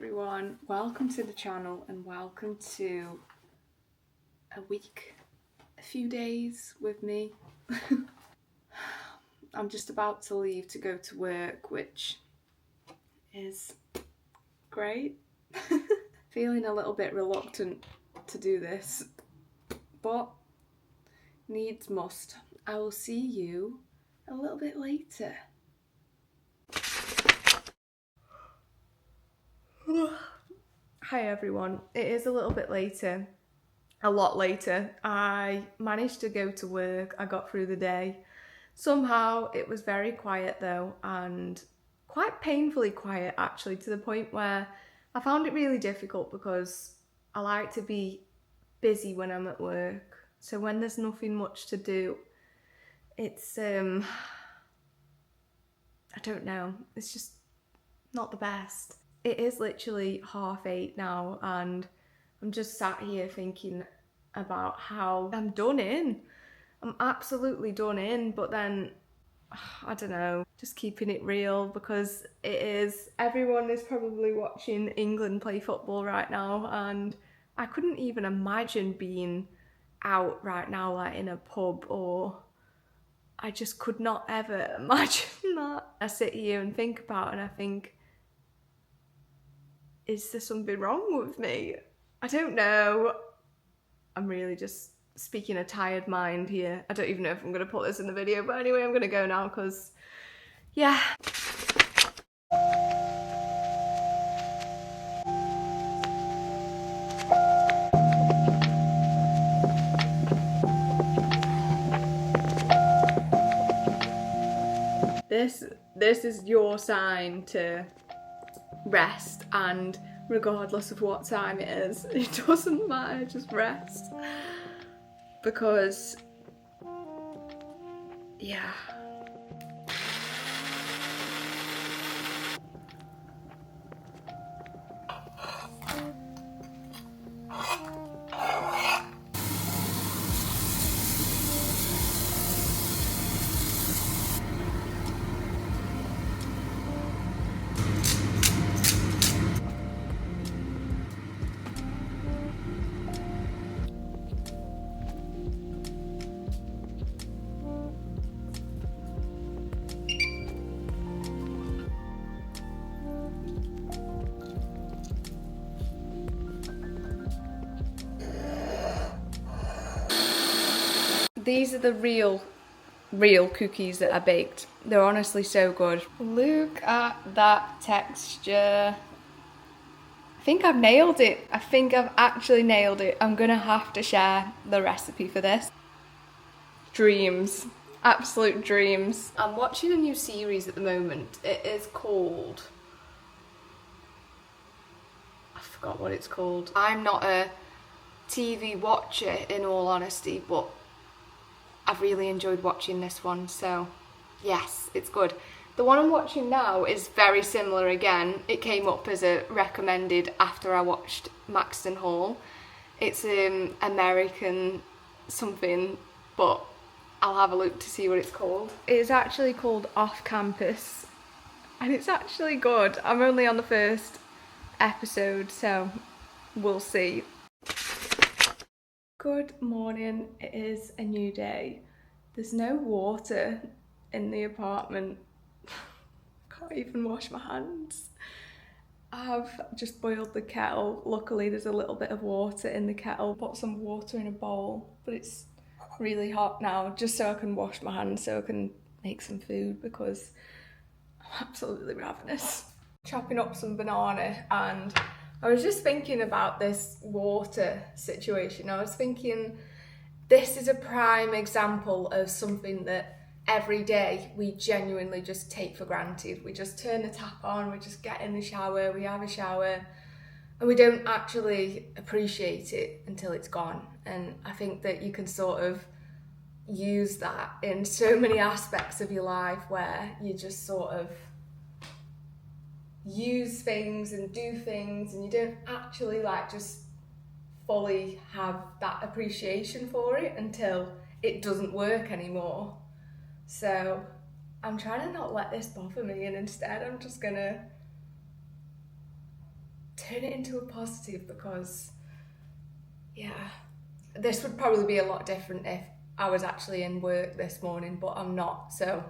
everyone, welcome to the channel and welcome to a few days with me. I'm just about to leave to go to work, which is great. Feeling a little bit reluctant to do this, but needs must. I will see you a little bit later. Hi everyone, it is a little bit later, a lot later. I managed to go to work, I got through the day. Somehow it was very quiet though, and quite painfully quiet actually, to the point where I found it really difficult because I like to be busy when I'm at work. So when there's nothing much to do, it's, I don't know, it's just not the best. It is literally 8:30 now and I'm just sat here thinking about how I'm done in. I'm absolutely done in, but then, I don't know, just keeping it real because everyone is probably watching England play football right now, and I couldn't even imagine being out right now, like in a pub, or I just could not ever imagine that. I sit here and think about it and I think, is there something wrong with me? I don't know. I'm really just speaking a tired mind here. I don't even know if I'm going to put this in the video, but anyway, I'm going to go now because, yeah. This is your sign to rest, and regardless of what time it is, it doesn't matter, just rest. Because, yeah. These are the real cookies that I baked. They're honestly so good. Look at that texture. I think I've nailed it. I think I've actually nailed it. I'm gonna have to share the recipe for this. Dreams. Absolute dreams. I'm watching a new series at the moment. It is called... I forgot what it's called. I'm not a TV watcher in all honesty, but I've really enjoyed watching this one, so yes, it's good. The one I'm watching now is very similar again. It came up as a recommended after I watched Maxton Hall. It's American something, but I'll have a look to see what it's called. It's actually called Off Campus, and it's actually good. I'm only on the first episode, so we'll see. Good morning, it is a new day. There's no water in the apartment. I can't even wash my hands. I've just boiled the kettle. Luckily there's a little bit of water in the kettle. Put some water in a bowl, but it's really hot now, just so I can wash my hands so I can make some food because I'm absolutely ravenous. Chopping up some banana, and I was just thinking about this water situation. I was thinking this is a prime example of something that every day we genuinely just take for granted. We just turn the tap on, we just get in the shower, we have a shower, and we don't actually appreciate it until it's gone. And I think that you can sort of use that in so many aspects of your life where you just sort of use things and do things and you don't actually like just fully have that appreciation for it until it doesn't work anymore. So I'm trying to not let this bother me, and instead I'm just gonna turn it into a positive, because yeah, this would probably be a lot different if I was actually in work this morning, but I'm not. So,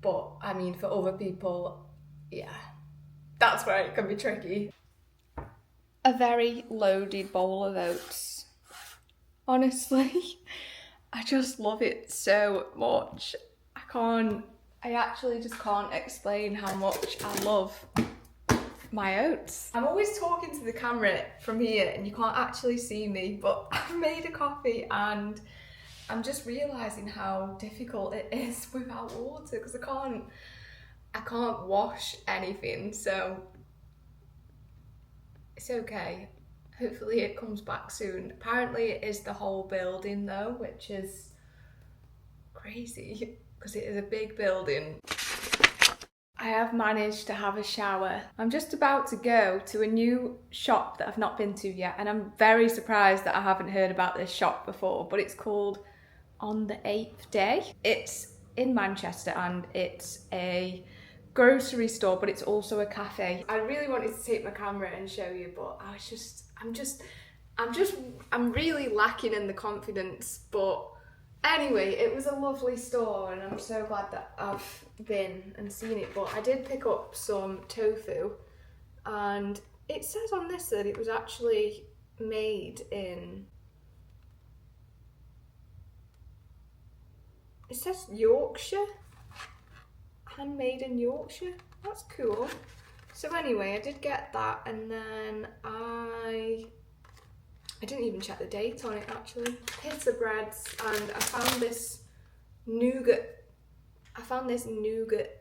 but I mean, for other people, yeah, that's where it can be tricky. A very loaded bowl of oats. Honestly, I just love it so much. I actually just can't explain how much I love my oats. I'm always talking to the camera from here and you can't actually see me, but I've made a coffee and I'm just realising how difficult it is without water, because I can't wash anything, so it's okay. Hopefully it comes back soon. Apparently it is the whole building though, which is crazy because it is a big building. I have managed to have a shower. I'm just about to go to a new shop that I've not been to yet, and I'm very surprised that I haven't heard about this shop before, but it's called On the Eighth Day. It's in Manchester and it's a grocery store, but it's also a cafe. I really wanted to take my camera and show you, but I'm really lacking in the confidence. But anyway, it was a lovely store and I'm so glad that I've been and seen it. But I did pick up some tofu, and it says on this that it was actually made in, it says Yorkshire, handmade in Yorkshire. That's cool. So anyway, I did get that, and then I didn't even check the date on it actually. Pita breads, and I found this nougat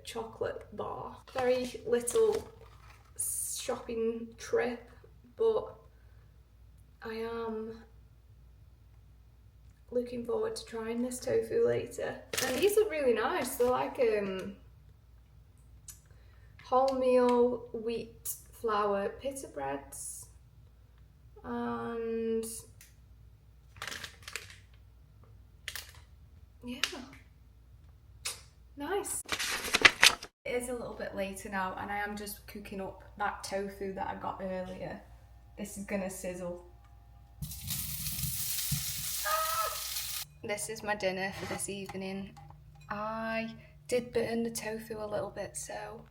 chocolate bar. Very little shopping trip, but I am looking forward to trying this tofu later. And these are really nice. They're like wholemeal wheat flour pita breads, and yeah, nice. It is a little bit later now and I am just cooking up that tofu that I got earlier. This is gonna sizzle. This is my dinner for this evening. I did burn the tofu a little bit, so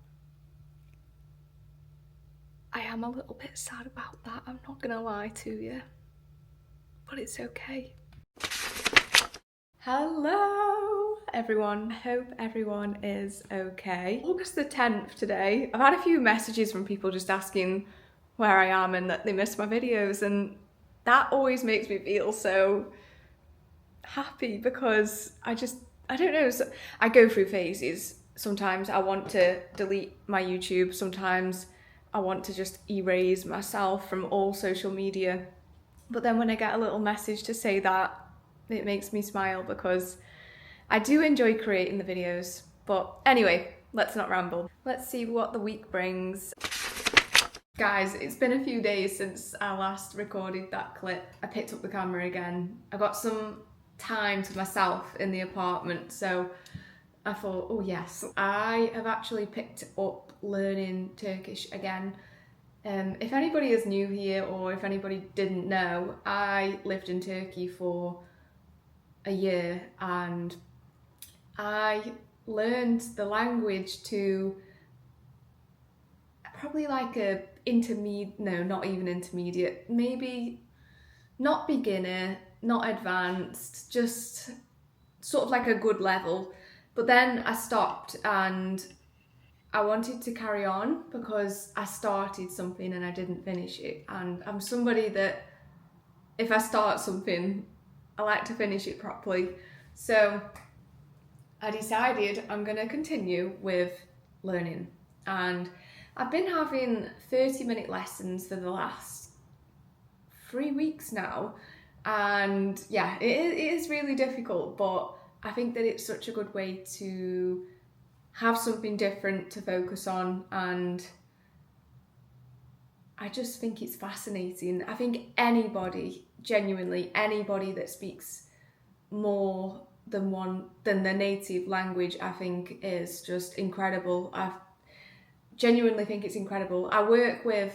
I am a little bit sad about that, I'm not gonna lie to you, but it's okay. Hello everyone, I hope everyone is okay. August the 10th today. I've had a few messages from people just asking where I am and that they miss my videos, and that always makes me feel so happy, because I don't know, so I go through phases. Sometimes I want to delete my YouTube, sometimes I want to just erase myself from all social media, but then when I get a little message to say that, it makes me smile, because I do enjoy creating the videos. But anyway, let's not ramble. Let's see what the week brings. Guys, it's been a few days since I last recorded that clip. I picked up the camera again. I got some time to myself in the apartment, so I thought, oh yes, I have actually picked up learning Turkish again. If anybody is new here, or if anybody didn't know, I lived in Turkey for a year and I learned the language to probably like a intermediate, no, not even intermediate, maybe not beginner, not advanced, just sort of like a good level. But then I stopped and I wanted to carry on because I started something and I didn't finish it. And I'm somebody that if I start something, I like to finish it properly. So I decided I'm going to continue with learning. And I've been having 30-minute lessons for the last 3 weeks now. And yeah, it is really difficult, but I think that it's such a good way to have something different to focus on, and I just think it's fascinating. I think anybody, genuinely anybody that speaks more than their native language, I think is just incredible. I genuinely think it's incredible. I work with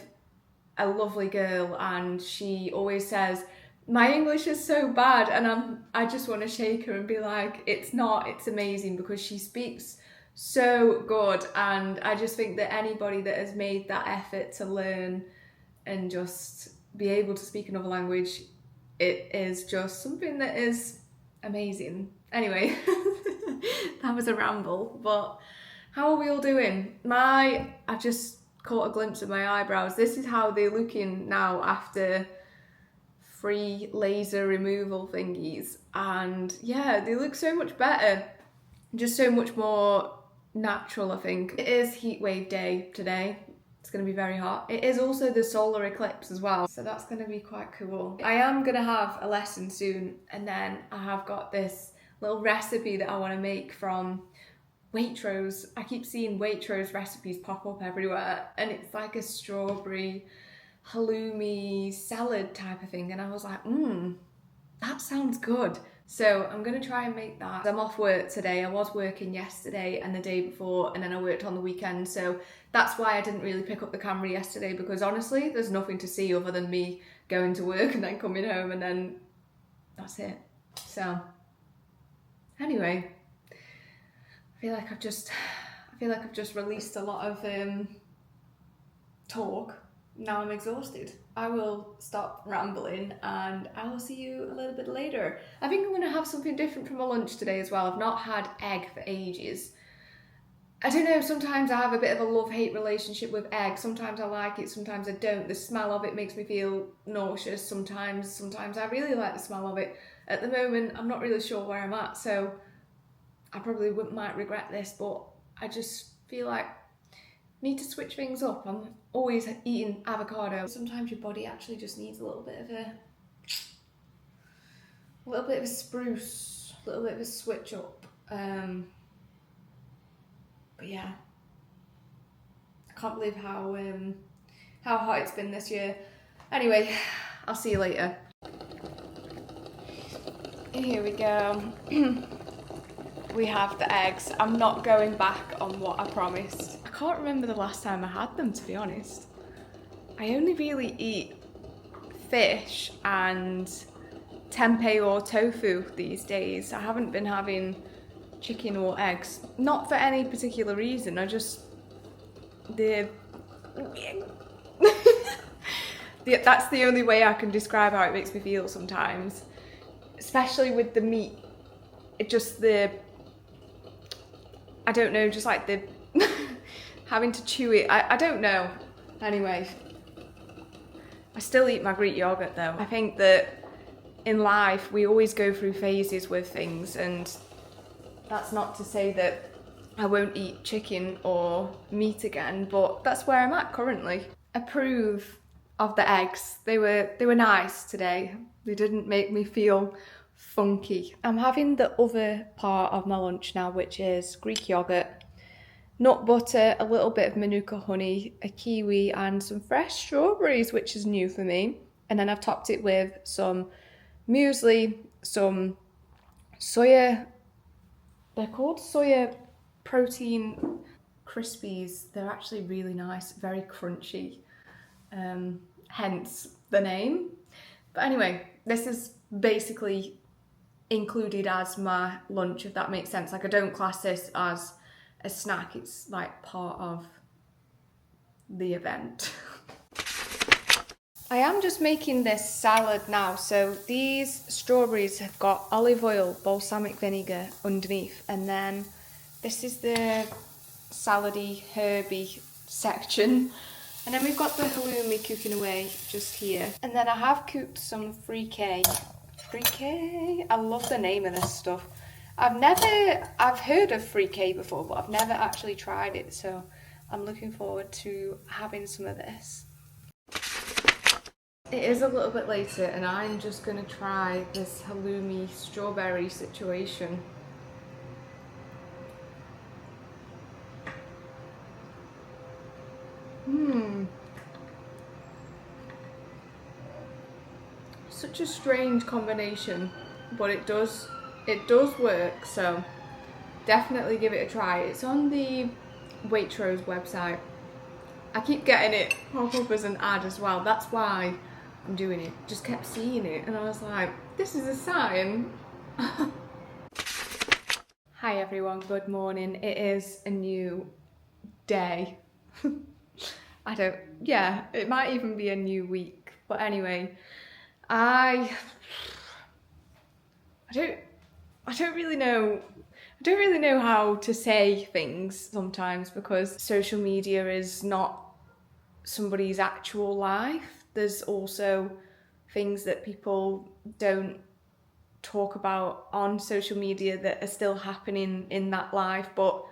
a lovely girl, and she always says, my English is so bad, and I just want to shake her and be like, it's not, it's amazing, because she speaks so good. And I just think that anybody that has made that effort to learn and just be able to speak another language, it is just something that is amazing. Anyway, that was a ramble, but how are we all doing? I've just caught a glimpse of my eyebrows. This is how they're looking now after 3 laser removal thingies, and yeah, they look so much better, just so much more natural. I think it is heat wave day today. It's going to be very hot. It is also the solar eclipse as well, so that's going to be quite cool. I am going to have a lesson soon, and then I have got this little recipe that I want to make from Waitrose. I keep seeing Waitrose recipes pop up everywhere, and it's like a strawberry halloumi salad type of thing, and I was like, that sounds good. So I'm gonna try and make that. I'm off work today. I was working yesterday and the day before, and then I worked on the weekend, so that's why I didn't really pick up the camera yesterday, because honestly there's nothing to see other than me going to work and then coming home, and then that's it. So anyway, I feel like I've just released a lot of talk. Now I'm exhausted. I will stop rambling and I will see you a little bit later. I think I'm going to have something different for my lunch today as well. I've not had egg for ages. I don't know, sometimes I have a bit of a love-hate relationship with egg. Sometimes I like it, sometimes I don't. The smell of it makes me feel nauseous sometimes I really like the smell of it. At the moment, I'm not really sure where I'm at, so I probably might regret this, but I just feel like need to switch things up. I'm always eating avocado. Sometimes your body actually just needs a little bit of a spruce, a little bit of a switch up. But yeah, I can't believe how hot it's been this year. Anyway, I'll see you later. Here we go. We have the eggs. I'm not going back on what I promised. I can't remember the last time I had them, to be honest. I only really eat fish and tempeh or tofu these days. I haven't been having chicken or eggs. Not for any particular reason, that's the only way I can describe how it makes me feel sometimes. Especially with the meat. I don't know, just like the having to chew it. I don't know. Anyway, I still eat my Greek yogurt though. I think that in life we always go through phases with things, and that's not to say that I won't eat chicken or meat again, but that's where I'm at currently. Approve of the eggs. They were nice today. They didn't make me feel funky. I'm having the other part of my lunch now, which is Greek yogurt, nut butter, a little bit of manuka honey, a kiwi, and some fresh strawberries, which is new for me. And then I've topped it with some muesli, some soya, they're called soya protein crispies. They're actually really nice, very crunchy, hence the name. But anyway, this is basically included as my lunch, if that makes sense. Like, I don't class this as a snack, it's like part of the event. I am just making this salad now. So these strawberries have got olive oil, balsamic vinegar underneath, and then this is the salady, herby section. And then we've got the halloumi cooking away just here. And then I have cooked some fricassee. Fricassee? I love the name of this stuff. I've heard of fricassee before, but I've never actually tried it, so I'm looking forward to having some of this. It is a little bit later and I'm just going to try this halloumi strawberry situation. Such a strange combination, but it does work, so definitely give it a try. It's on the Waitrose website. I keep getting it pop up as an ad as well. That's why I'm doing it. Just kept seeing it and I was like, this is a sign. Hi everyone, good morning. It is a new day. It might even be a new week. But anyway, I don't really know how to say things sometimes because social media is not somebody's actual life. There's also things that people don't talk about on social media that are still happening in that life, but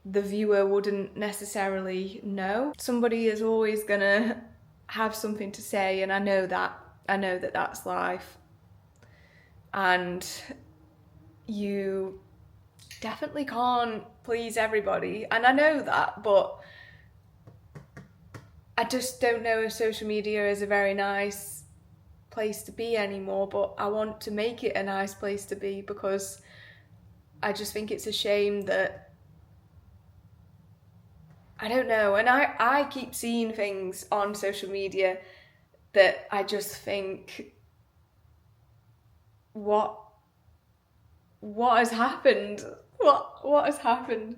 the viewer wouldn't necessarily know. Somebody is always gonna have something to say, and I know that that's life. And you definitely can't please everybody, and I know that, but I just don't know if social media is a very nice place to be anymore, but I want to make it a nice place to be because I just think it's a shame that, I don't know, and I keep seeing things on social media that I just think, what has happened? What has happened?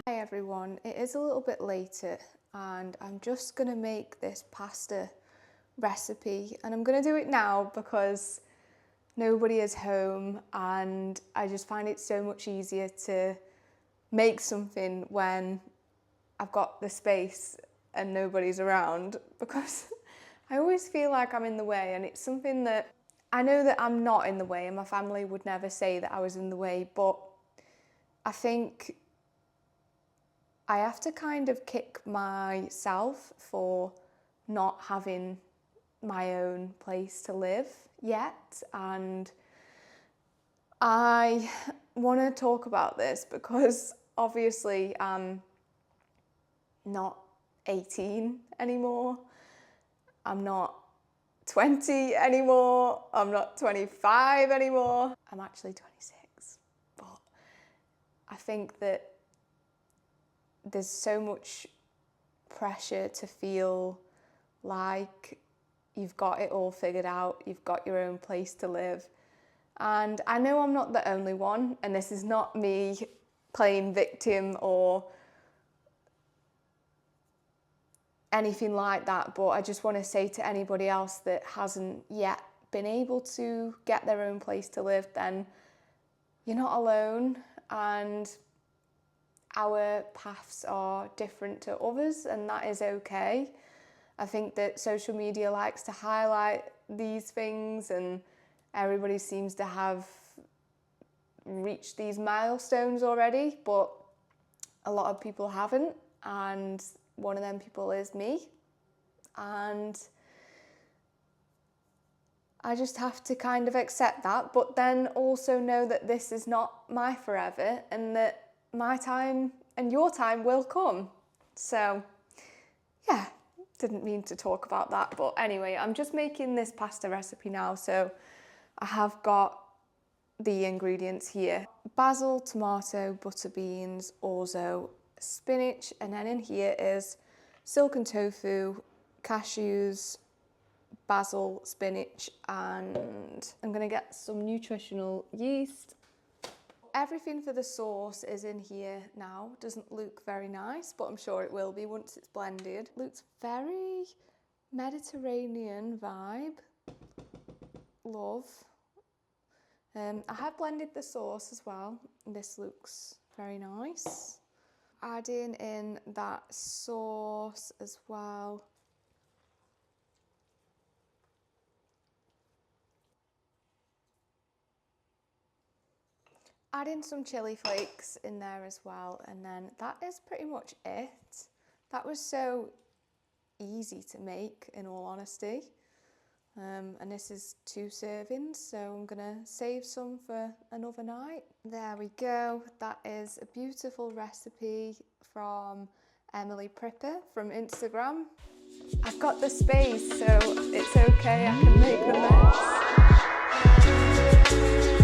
Hi everyone, it is a little bit later and I'm just gonna make this pasta recipe, and I'm gonna do it now because nobody is home and I just find it so much easier to make something when I've got the space and nobody's around, because I always feel like I'm in the way, and it's something that I know that I'm not in the way, and my family would never say that I was in the way, but I think I have to kind of kick myself for not having my own place to live yet. And I want to talk about this because obviously I'm not 18 anymore. I'm not 20 anymore. I'm not 25 anymore. I'm actually 26. But I think that there's so much pressure to feel like you've got it all figured out, you've got your own place to live. And I know I'm not the only one, and this is not me playing victim or anything like that, but I just want to say to anybody else that hasn't yet been able to get their own place to live, then you're not alone, and our paths are different to others, and that is okay. I think that social media likes to highlight these things, and everybody seems to have reached these milestones already, but a lot of people haven't, and one of them people is me. And I just have to kind of accept that, but then also know that this is not my forever, and that my time and your time will come. So yeah, didn't mean to talk about that, but anyway, I'm just making this pasta recipe now, so I have got the ingredients here: basil, tomato, butter beans, orzo, spinach, and then in here is silken tofu, cashews, basil, spinach, and I'm gonna get some nutritional yeast. Everything for the sauce is in here now. Doesn't look very nice, but I'm sure it will be once it's blended. Looks very Mediterranean vibe. Love. I have blended the sauce as well. This looks very nice. Adding in that sauce as well. Add in some chili flakes in there as well, and then that is pretty much it. That was so easy to make, in all honesty. And this is 2 servings, so I'm gonna save some for another night. There we go. That is a beautiful recipe from Emily Pripper from Instagram. I've got the space, so it's okay, I can make the mess.